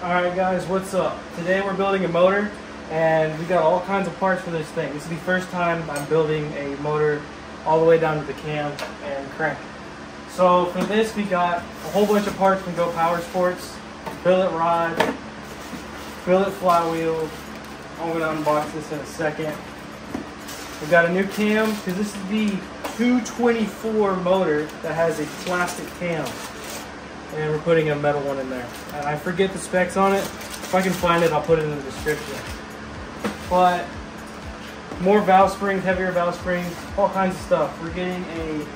Alright guys, what's up? Today we're building a motor and we got all kinds of parts for this thing. This is the first time I'm building a motor all the way down to the cam and crank. So for this we got a whole bunch of parts from Go Power Sports, billet rod, billet flywheel. I'm going to unbox this in a second. We got a new cam because this is the 224 motor that has a plastic cam. And we're putting a metal one in there. And I forget the specs on it. If I can find it, I'll put it in the description. But more valve springs, heavier valve springs, all kinds of stuff. We're getting a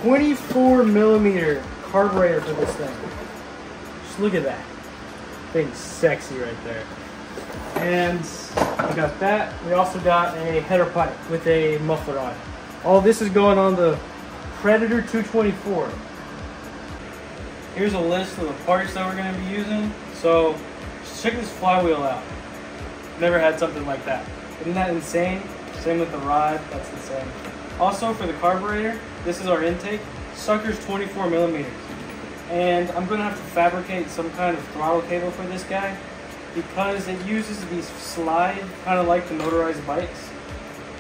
24mm carburetor for this thing. Just look at that. Thing's sexy right there. And we got that. We also got a header pipe with a muffler on it. All this is going on the Predator 224. Here's a list of the parts that we're going to be using. So just check this flywheel out. Never had something like that. Isn't that insane? Same with the rod, that's insane. Also for the carburetor, this is our intake. Sucker's 24mm. And I'm going to have to fabricate some kind of throttle cable for this guy because it uses these slide, kind of like the motorized bikes,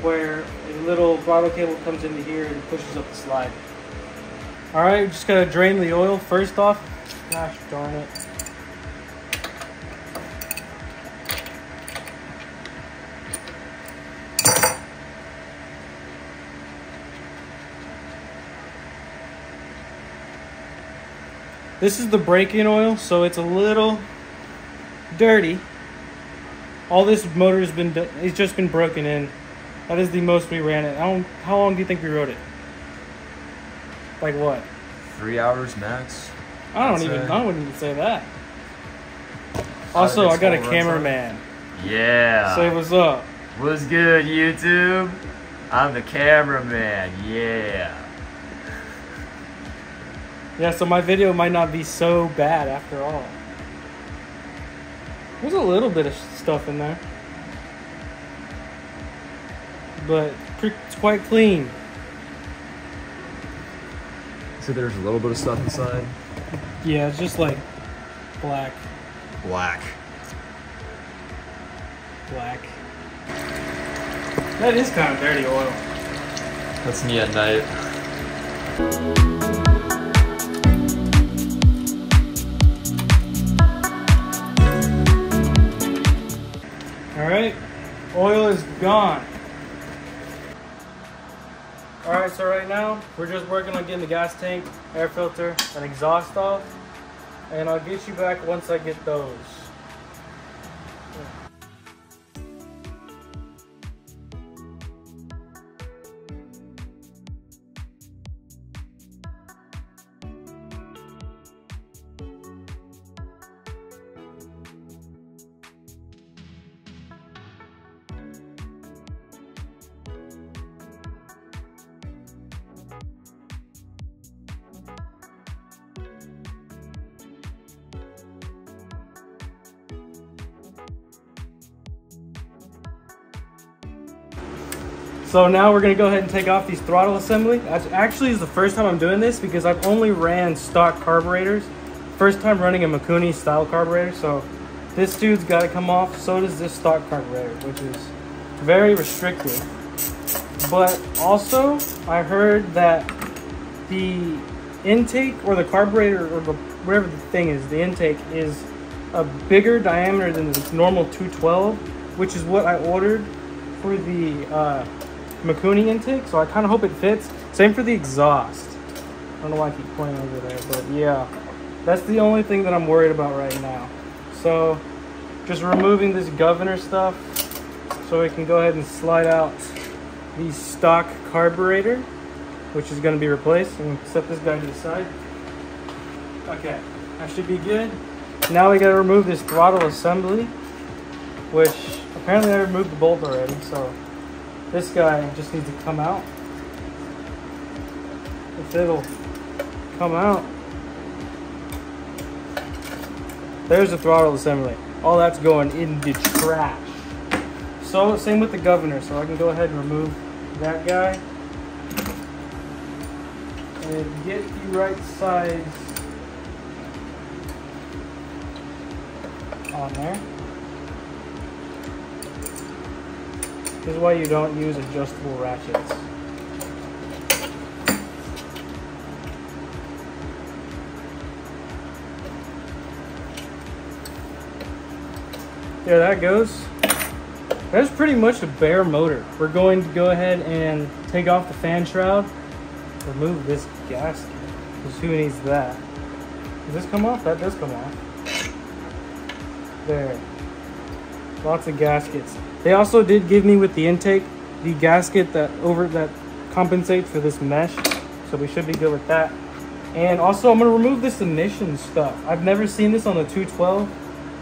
where a little throttle cable comes into here and pushes up the slide. Alright, we just gotta drain the oil first off. Gosh darn it. This is the break-in oil, so it's a little dirty. All this motor has been, it's just been broken in. That is the most we ran it. How long do you think we rode it? Like what? 3 hours max. I wouldn't even say that. Also, I got a cameraman. Yeah. Say what's up. What's good, YouTube? I'm the cameraman. Yeah. Yeah, so my video might not be so bad after all. There's a little bit of stuff in there, but it's quite clean. So there's a little bit of stuff inside? Yeah, it's just like black. Black. Black. That is kind of dirty oil. That's me at night. Alright, oil is gone. Alright, so right now, we're just working on getting the gas tank, air filter, and exhaust off. And I'll get you back once I get those. So now we're gonna go ahead and take off these throttle assembly. That actually is the first time I'm doing this because I've only ran stock carburetors. First time running a Mikuni style carburetor, so this dude's gotta come off. So does this stock carburetor, which is very restrictive. But also, I heard that the intake or the carburetor or whatever the thing is, the intake is a bigger diameter than the normal 212, which is what I ordered for the Mikuni intake, so I kind of hope it fits. Same for the exhaust. I don't know why I keep pointing over there, but yeah, that's the only thing that I'm worried about right now. So just removing this governor stuff so we can go ahead and slide out the stock carburetor, which is going to be replaced, and set this guy to the side. Okay, that should be good. Now we got to remove this throttle assembly, which apparently I removed the bolt already, so this guy just needs to come out. If it'll come out. There's the throttle assembly. All that's going in the trash. So same with the governor, so I can go ahead and remove that guy. And get the right size on there. This is why you don't use adjustable ratchets. There that goes. That's pretty much a bare motor. We're going to go ahead and take off the fan shroud, remove this gasket, because who needs that? Does this come off? That does come off. There. Lots of gaskets. They also did give me with the intake the gasket that compensates for this mesh, so we should be good with that. And also I'm going to remove this emissions stuff. I've never seen this on the 212,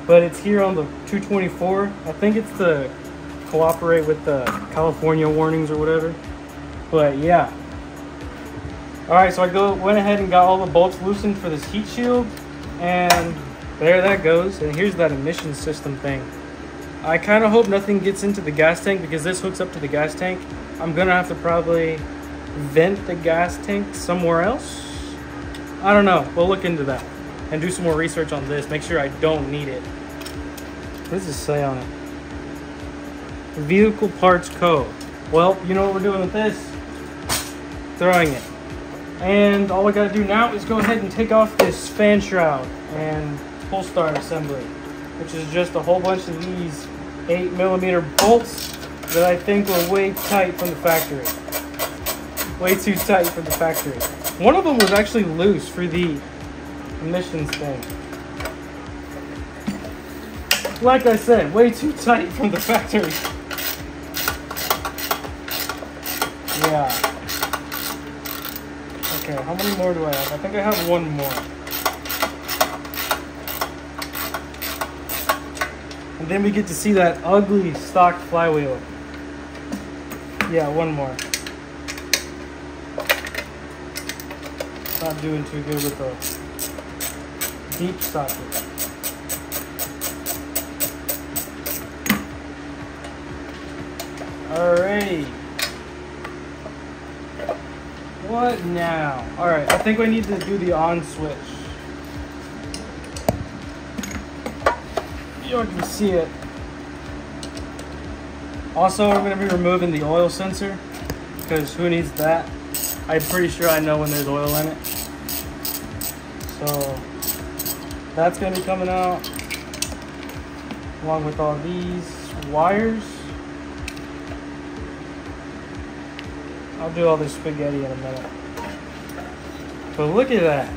but it's here on the 224. I think it's to cooperate with the California warnings or whatever. But yeah. Alright, so I went ahead and got all the bolts loosened for this heat shield, and there that goes. And here's that emission system thing. I kind of hope nothing gets into the gas tank because this hooks up to the gas tank. I'm gonna have to probably vent the gas tank somewhere else. I don't know. We'll look into that and do some more research on this. Make sure I don't need it. What does this say on it? Vehicle parts code. Well, you know what we're doing with this? Throwing it. And all we gotta do now is go ahead and take off this fan shroud and pull start assembly, which is just a whole bunch of these 8mm bolts that I think were way tight from the factory. Way too tight for the factory. One of them was actually loose for the emissions thing. Like I said, way too tight from the factory. Yeah. Okay, how many more do I have? I think I have one more. And then we get to see that ugly stock flywheel. Yeah, one more. Not doing too good with the deep socket. Alrighty. What now? Alright, I think we need to do the on switch. You can see it. Also, we're going to be removing the oil sensor because who needs that? I'm pretty sure I know when there's oil in it. So that's going to be coming out along with all these wires. I'll do all this spaghetti in a minute. But look at that.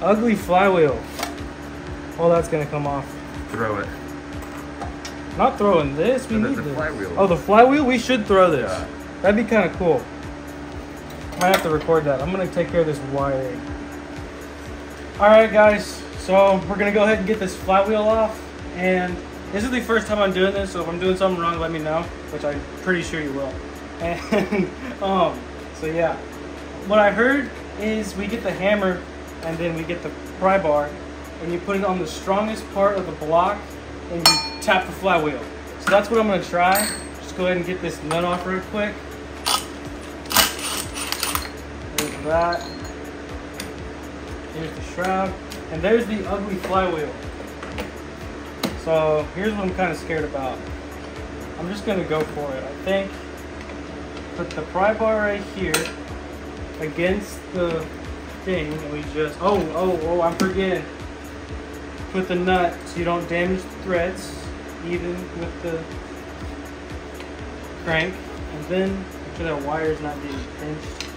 Ugly flywheel. All that's going to come off. Throw it. Not throwing this, we need the this. flywheel. Oh, the flywheel? We should throw this. Yeah. That'd be kind of cool. Might have to record that. I'm going to take care of this wiring. Alright guys, so we're going to go ahead and get this flywheel off. And this is the first time I'm doing this, so if I'm doing something wrong, let me know. Which I'm pretty sure you will. And, so yeah. What I heard is we get the hammer and then we get the pry bar. And you put it on the strongest part of the block and you tap the flywheel. So that's what I'm going to try. Just go ahead and get this nut off real quick. There's that. Here's the shroud. And there's the ugly flywheel. So here's what I'm kind of scared about. I'm just going to go for it. I think put the pry bar right here against the thing and we just... Oh, I'm forgetting. Put the nut so you don't damage the threads, even with the crank. And then, make sure that wire is not being pinched.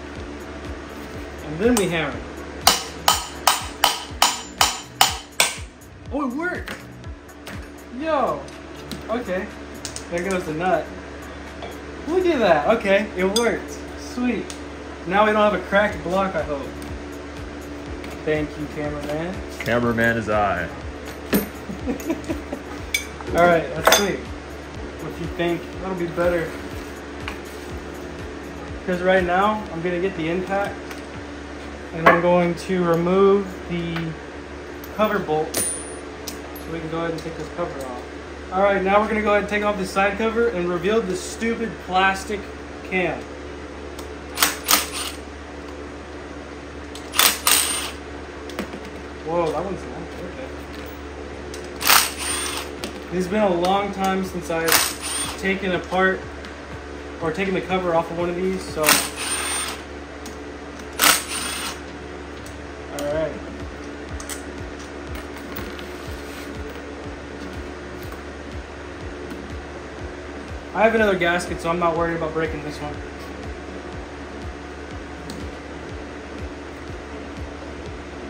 And then we hammer. Oh, it worked! Yo! Okay. There goes the nut. Look at that! Okay, it worked. Sweet. Now we don't have a cracked block, I hope. Thank you, cameraman. Cameraman is I. Alright, let's see what you think. That'll be better. Because right now, I'm going to get the impact. And I'm going to remove the cover bolt. So we can go ahead and take this cover off. Alright, now we're going to go ahead and take off the side cover and reveal the stupid plastic cam. Whoa, that one's nice. Okay. It's been a long time since I've taken apart or taken the cover off of one of these, so. All right. I have another gasket, so I'm not worried about breaking this one.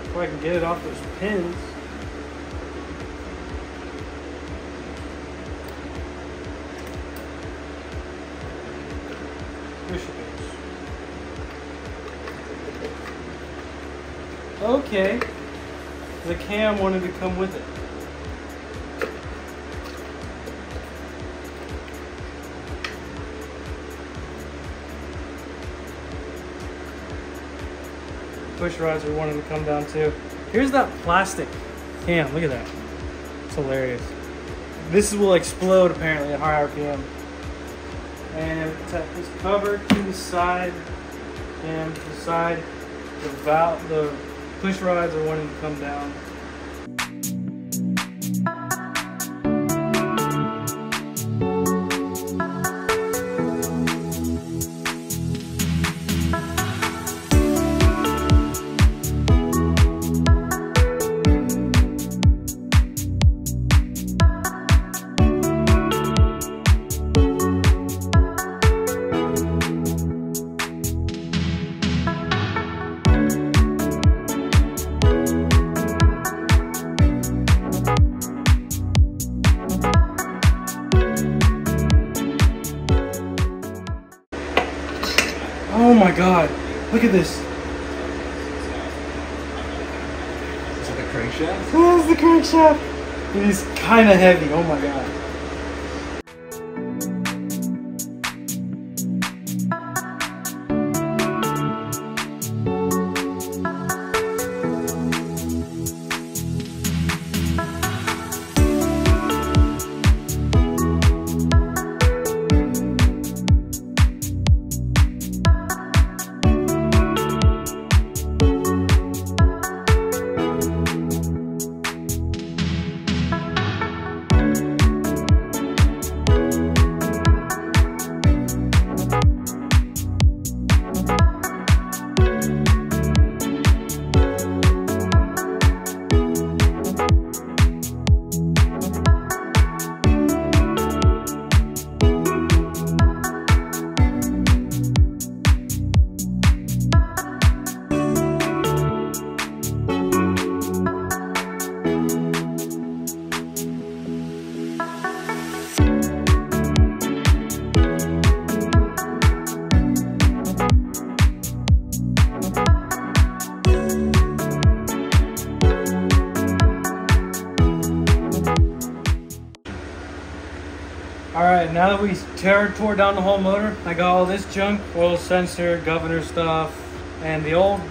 If I can get it off those pins. Okay, the cam wanted to come with it. Push rods are wanting to come down too. Here's that plastic cam, look at that. It's hilarious. This will explode apparently at high RPM. And tap this cover to the side, and to the side. The push rods are wanting to come down. Oh my god, look at this. Is it the crankshaft? Oh, it's the crankshaft. It is kind of heavy, oh my god. Alright, now that we tore down the whole motor, I got all this junk, oil sensor, governor stuff, and the old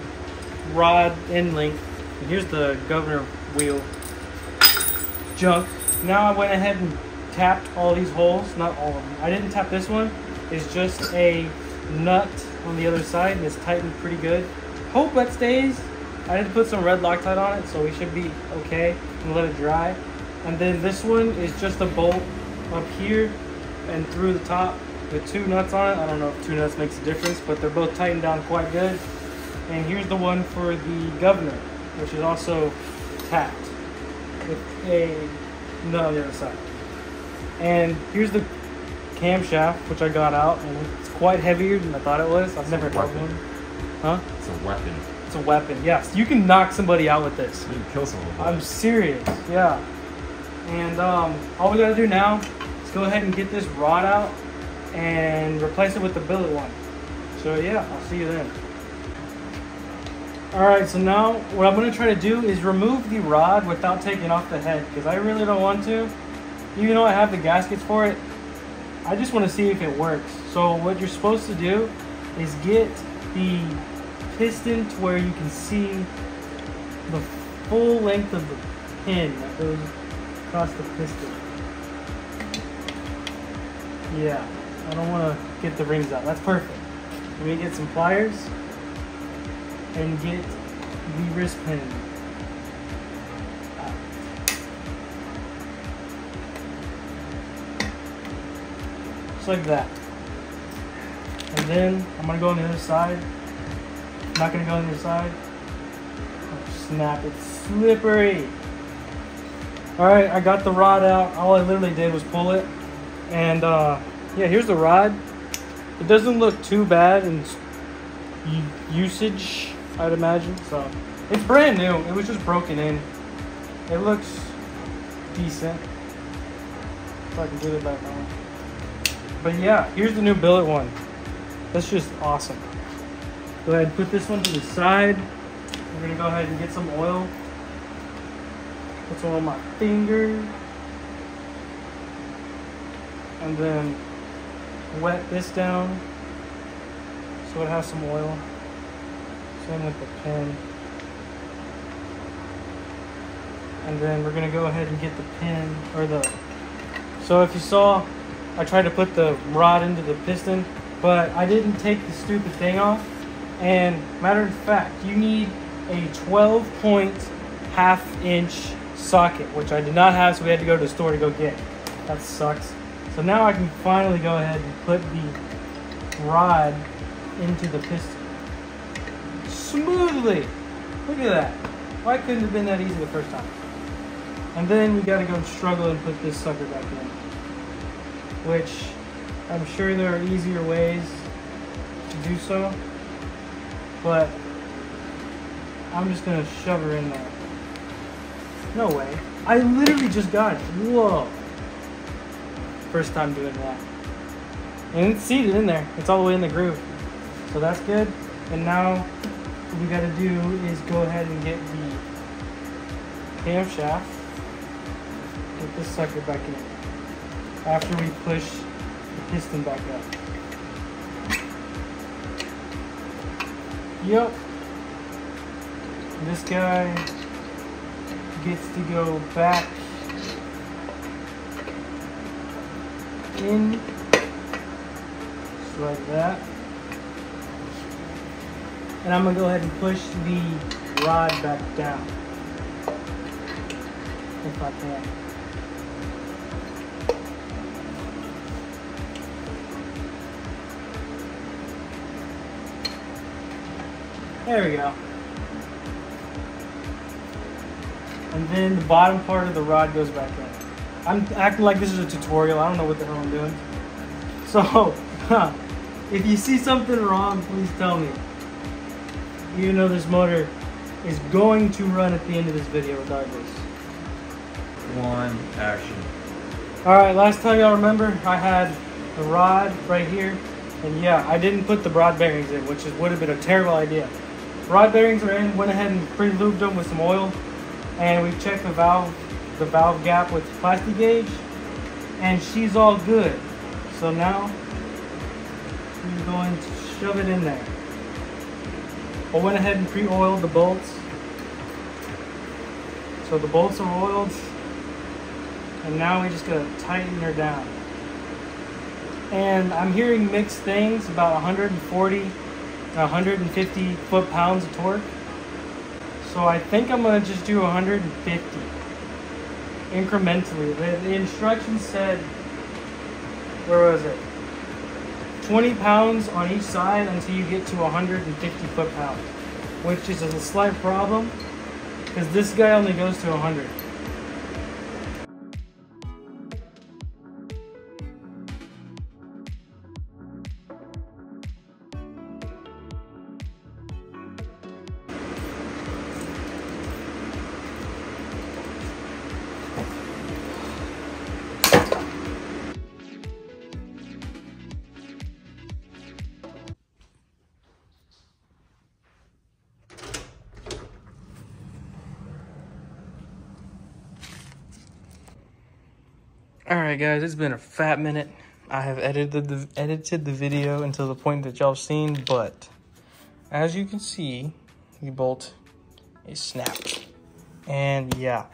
rod end link. And here's the governor wheel junk. Now I went ahead and tapped all these holes, not all of them. I didn't tap this one. It's just a nut on the other side and it's tightened pretty good. Hope that stays. I did put some red Loctite on it, so we should be okay and let it dry. And then this one is just a bolt up here and through the top with two nuts on it. I don't know if two nuts makes a difference, but they're both tightened down quite good. And here's the one for the governor, which is also tapped with a nut on the other side. And here's the camshaft, which I got out, and it's quite heavier than I thought it was. I've never held one. Huh? It's a weapon. It's a weapon, yes. You can knock somebody out with this. You can kill someone with it. I'm serious, yeah. And all we gotta do now is go ahead and get this rod out and replace it with the billet one. So yeah, I'll see you then. Alright, so now what I'm gonna try to do is remove the rod without taking off the head, because I really don't want to. Even though I have the gaskets for it, I just want to see if it works. So what you're supposed to do is get the piston to where you can see the full length of the pin that goes across the piston. Yeah, I don't want to get the rings out. That's perfect. Let me get some pliers and get the wrist pin out. just like that. And then I'm gonna go on the other side. I'm not gonna go on the other side. Oh, snap, it's slippery. All right, I got the rod out. All I literally did was pull it. And yeah, here's the rod. It doesn't look too bad in usage, I'd imagine. So it's brand new. It was just broken in. It looks decent. If I can get it back on. But yeah, here's the new Billet one. That's just awesome. Go ahead and put this one to the side. We're gonna go ahead and get some oil. Put some on my finger. And then wet this down so it has some oil. Same with the pin. And then we're gonna go ahead and get the pin, or the, so if you saw, I tried to put the rod into the piston, but I didn't take the stupid thing off. And matter of fact, you need a 12-point half-inch socket, which I did not have, so we had to go to the store to go get. That sucks. So now I can finally go ahead and put the rod into the piston smoothly. Look at that. Why couldn't it have been that easy the first time? And then we gotta go struggle and put this sucker back in, which I'm sure there are easier ways to do so, but I'm just gonna shove her in there. No way. I literally just got it. Whoa. First time doing that. And it's seated in there. It's all the way in the groove. So that's good. And now what we gotta do is go ahead and get the camshaft. Get this sucker back in. After we push the piston back up. Yep. This guy gets to go back in, just like that. And I'm gonna go ahead and push the rod back down, if I can. There we go. And then the bottom part of the rod goes back in. I'm acting like this is a tutorial. I don't know what the hell I'm doing. So, if you see something wrong, please tell me. Even though this motor is going to run at the end of this video regardless. One, action. Alright, last time y'all remember, I had the rod right here. And yeah, I didn't put the rod bearings in, which would have been a terrible idea. Rod bearings are in, went ahead and pre-lubed them with some oil. And we checked the valve gap with plastic gauge, and she's all good. So now we're going to shove it in there. I went ahead and pre-oiled the bolts. So the bolts are oiled, and now we just gotta tighten her down. And I'm hearing mixed things about 140 and 150 foot-pounds of torque. So I think I'm gonna just do 150 incrementally. The instructions said, where was it? 20 pounds on each side until you get to 150 foot-pounds, which is a slight problem because this guy only goes to 100. Alright guys, it's been a fat minute. I have edited the video until the point that y'all have seen, but as you can see, the bolt is snapped. And yeah,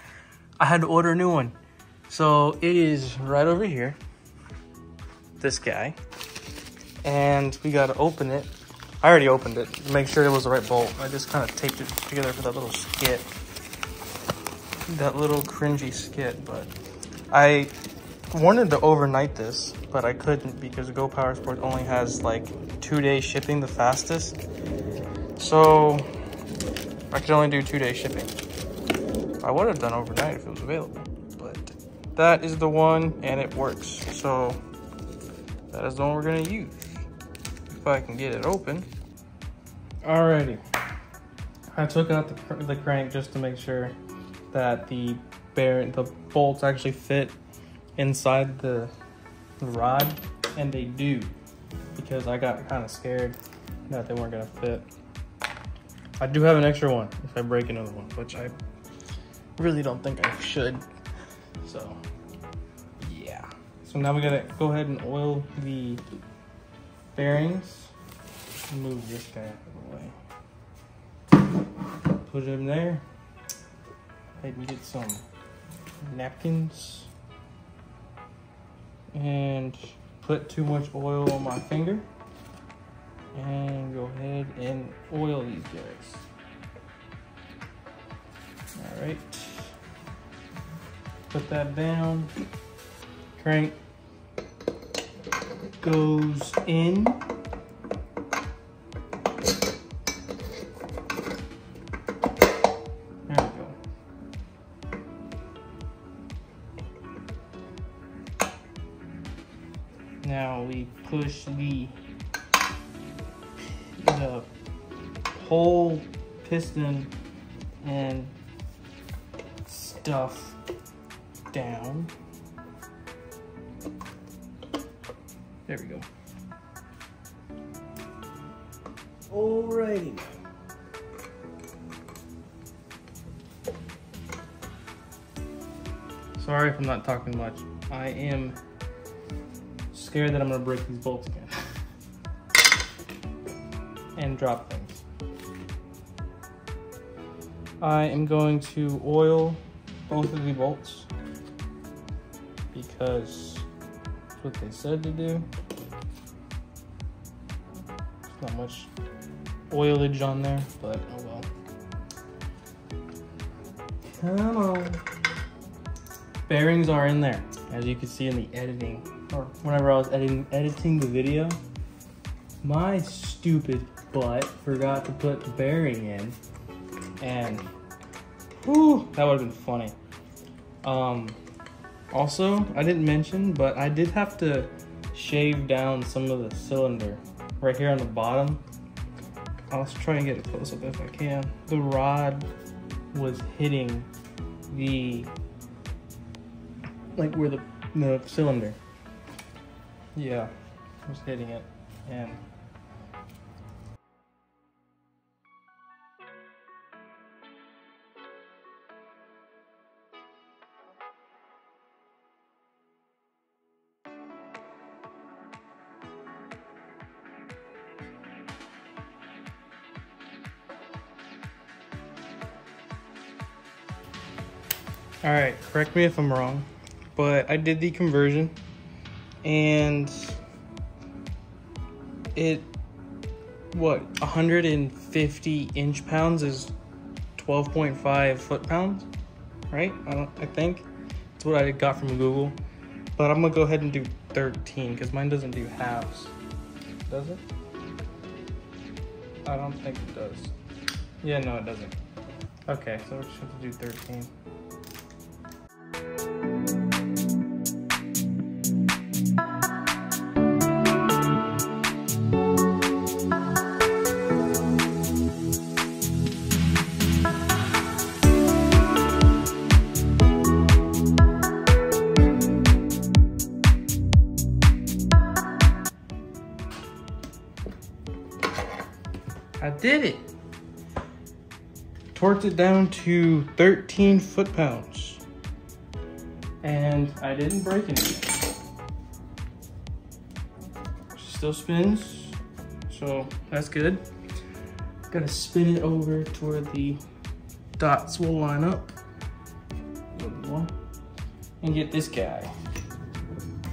I had to order a new one. So it is right over here, this guy. And we gotta open it. I already opened it to make sure it was the right bolt. I just kind of taped it together for that little skit. That little cringy skit, but I wanted to overnight this, but I couldn't because Go Power Sports only has like 2-day shipping, the fastest. So I could only do 2-day shipping. I would have done overnight if it was available, but that is the one and it works. So that is the one we're gonna use. If I can get it open. Alrighty. I took out the crank just to make sure that the bolts actually fit inside the rod, and they do, because I got kind of scared that they weren't gonna fit. I do have an extra one if I break another one, which I really don't think I should. So yeah. So now we gotta go ahead and oil the bearings. Move this guy out of the way. Put him there. I can get some napkins and put too much oil on my finger and go ahead and oil these guys. All right, put that down. Crank goes in. Now we push the whole piston and stuff down. There we go. Alrighty. Sorry if I'm not talking much. I am scared that I'm gonna break these bolts again and drop things. I am going to oil both of the bolts because that's what they said to do. There's not much oilage on there, but oh well. Come on. Bearings are in there, as you can see in the editing, or whenever I was editing the video. My stupid butt forgot to put the bearing in, and whew, that would have been funny. Also, I didn't mention, but I did have to shave down some of the cylinder right here on the bottom. I'll try and get a close up if I can. The rod was hitting the, like where the cylinder. Yeah, I was hitting it, and all right, correct me if I'm wrong, but I did the conversion, and it, what, 150 inch-pounds is 12.5 foot-pounds, right? I think that's what I got from Google, but I'm gonna go ahead and do 13 because mine doesn't do halves. Does it? I don't think it does. Yeah, no, it doesn't. Okay, so we just have to do 13. I did it. Torqued it down to 13 foot-pounds. And I didn't break anything. Still spins, so that's good. Gotta spin it over to where the dots will line up. And get this guy.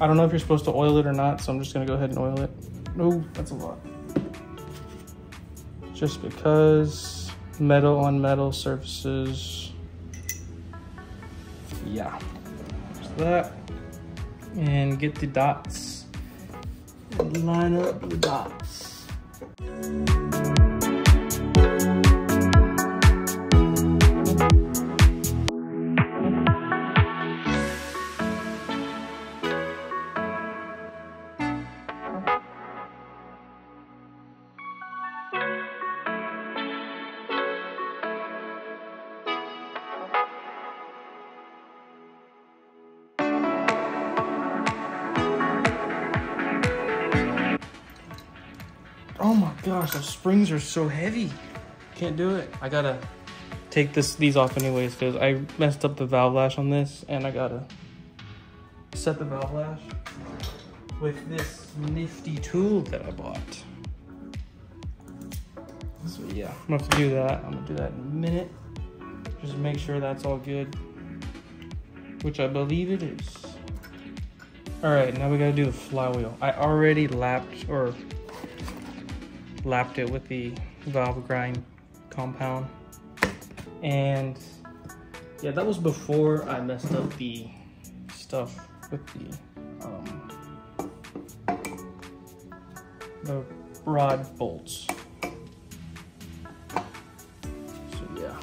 I don't know if you're supposed to oil it or not, so I'm just gonna go ahead and oil it. No, that's a lot. Just because metal on metal surfaces. Yeah, just that. and get the dots. Line up the dots. Oh my gosh, those springs are so heavy. Can't do it. I gotta take these off anyways because I messed up the valve lash on this, and I gotta set the valve lash with this nifty tool that I bought. So yeah, I'm gonna have to do that. I'm gonna do that in a minute. Just make sure that's all good, which I believe it is. All right, now we gotta do the flywheel. I already lapped it with the valve grind compound, and yeah, that was before I messed up the stuff with the rod bolts. So yeah,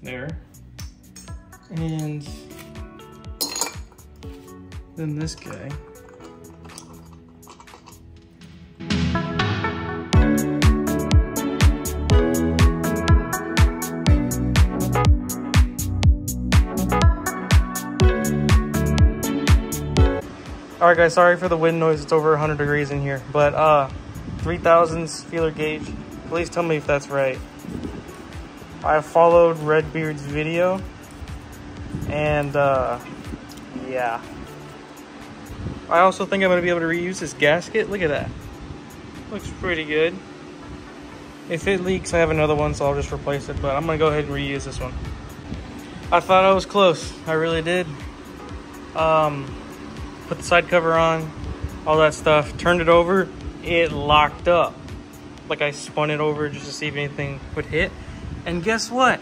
there, and then this guy. All right, guys, sorry for the wind noise. It's over 100 degrees in here, but 3000s feeler gauge. Please tell me if that's right. I followed Redbeard's video, and yeah. I also think I'm gonna be able to reuse this gasket. Look at that. Looks pretty good. If it leaks, I have another one, so I'll just replace it, but I'm gonna go ahead and reuse this one. I thought I was close. I really did. Put the side cover on, all that stuff, turned it over, it locked up. Like I spun it over just to see if anything would hit. And guess what?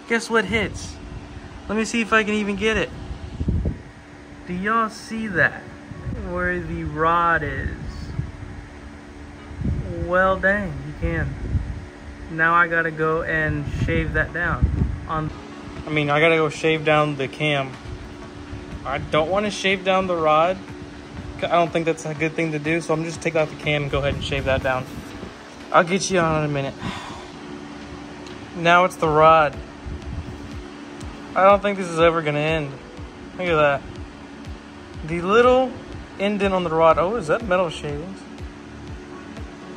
Guess what hits? Let me see if I can even get it. Do y'all see that? Where the rod is? Well, dang, you can. Now I gotta go and shave that down. I gotta go shave down the cam. I don't want to shave down the rod. I don't think that's a good thing to do, so I'm just taking out the cam and go ahead and shave that down. I'll get you on in a minute. Now it's the rod. I don't think this is ever gonna end. Look at that. The little indent on the rod. Oh, is that metal shavings?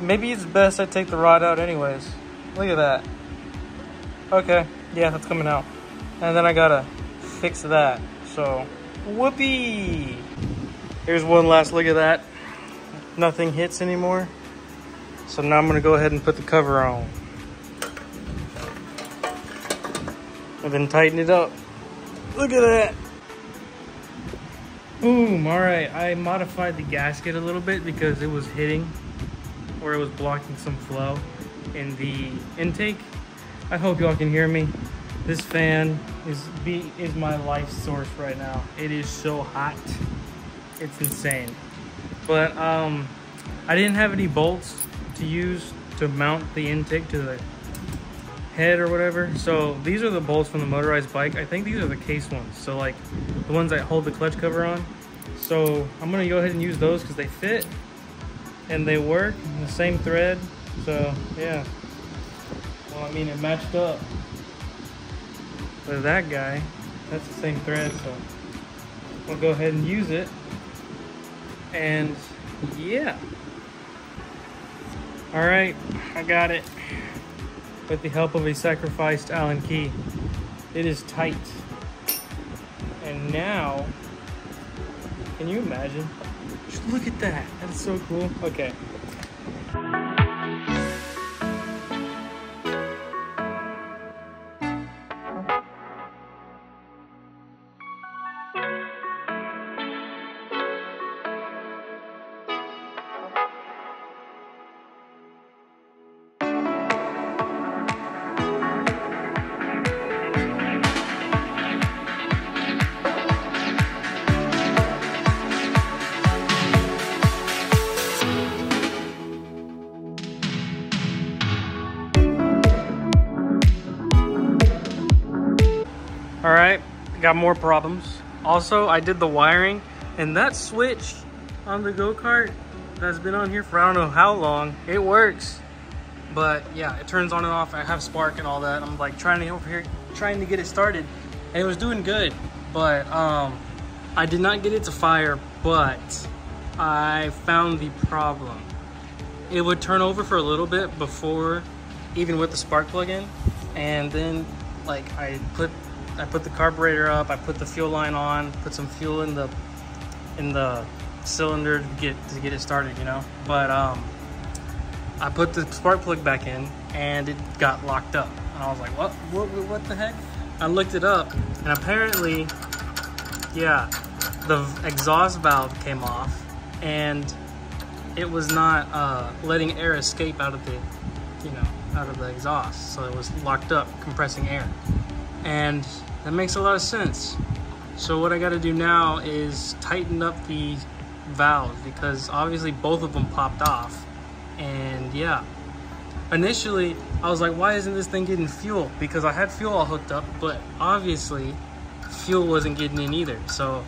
Maybe it's best I take the rod out anyways. Look at that. Okay, yeah, that's coming out. And then I gotta fix that, so. Whoopee! Here's one last look at that. Nothing hits anymore. So now I'm gonna go ahead and put the cover on. And then tighten it up. Look at that. Boom, all right. I modified the gasket a little bit because it was hitting, or it was blocking some flow in the intake. I hope y'all can hear me. This fan is my life source right now. It is so hot. It's insane. But I didn't have any bolts to use to mount the intake to the head or whatever. So these are the bolts from the motorized bike. I think these are the case ones. So like the ones that hold the clutch cover on. So I'm gonna go ahead and use those because they fit and they work in the same thread. So yeah. Well, I mean, it matched up. But that guy, that's the same thread, so we'll go ahead and use it. And yeah. All right, I got it. With the help of a sacrificed Allen key. It is tight. And now, can you imagine? Just look at that, that's so cool. Okay. All right, got more problems. Also, I did the wiring, and that switch on the go-kart that's been on here for I don't know how long, it works. But yeah, it turns on and off. I have spark and all that. I'm like trying to get it started, and it was doing good. But I did not get it to fire, but I found the problem. It would turn over for a little bit before, even with the spark plug in, and then like I put the carburetor up, I put the fuel line on, put some fuel in the cylinder to get it started, you know. But I put the spark plug back in and it got locked up, and I was like, what the heck? I looked it up, and apparently, yeah, the exhaust valve came off, and it was not letting air escape out of the exhaust, so it was locked up, compressing air. And that makes a lot of sense. So what I got to do now is tighten up the valves, because obviously both of them popped off. And yeah, initially I was like, why isn't this thing getting fuel? Because I had fuel all hooked up, but obviously fuel wasn't getting in either. So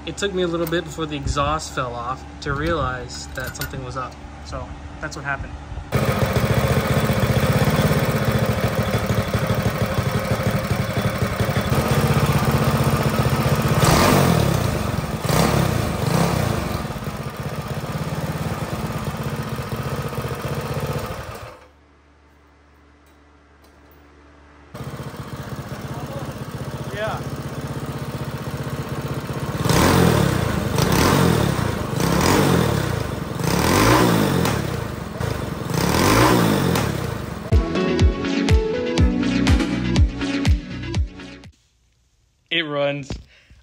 it took me a little bit before the exhaust fell off to realize that something was up. So that's what happened. Yeah. It runs.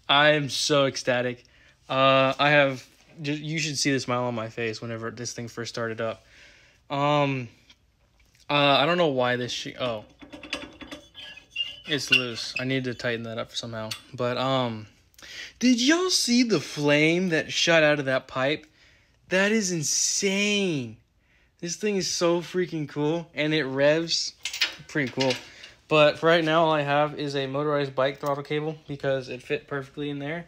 I am so ecstatic. You should see the smile on my face whenever this thing first started up. I don't know why this oh, it's loose. I need to tighten that up somehow. But did y'all see the flame that shot out of that pipe? That is insane. This thing is so freaking cool, and it revs pretty cool. But for right now, all I have is a motorized bike throttle cable because it fit perfectly in there.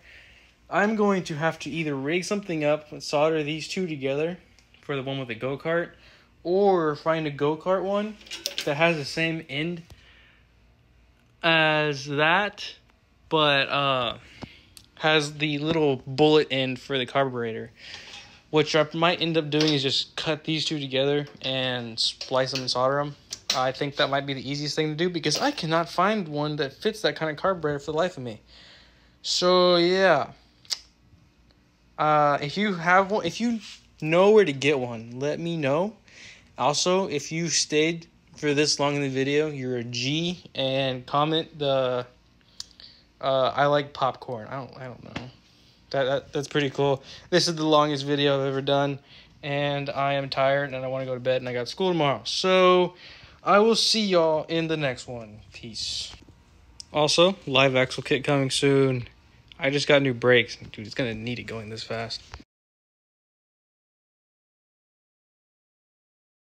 I'm going to have to either rig something up and solder these two together for the one with the go-kart, or find a go-kart one that has the same end as that, but has the little bullet end for the carburetor. What I might end up doing is just cut these two together and splice them and solder them. I think that might be the easiest thing to do because I cannot find one that fits that kind of carburetor for the life of me. So yeah, if you have one, if you know where to get one, let me know. Also, if you stayed for this long in the video, you're a G, and comment the I like popcorn. I don't know. That's pretty cool. This is the longest video I've ever done, and I am tired and I want to go to bed and I got school tomorrow. So I will see y'all in the next one. Peace. Also, live axle kit coming soon. I just got new brakes. Dude, it's gonna need it going this fast.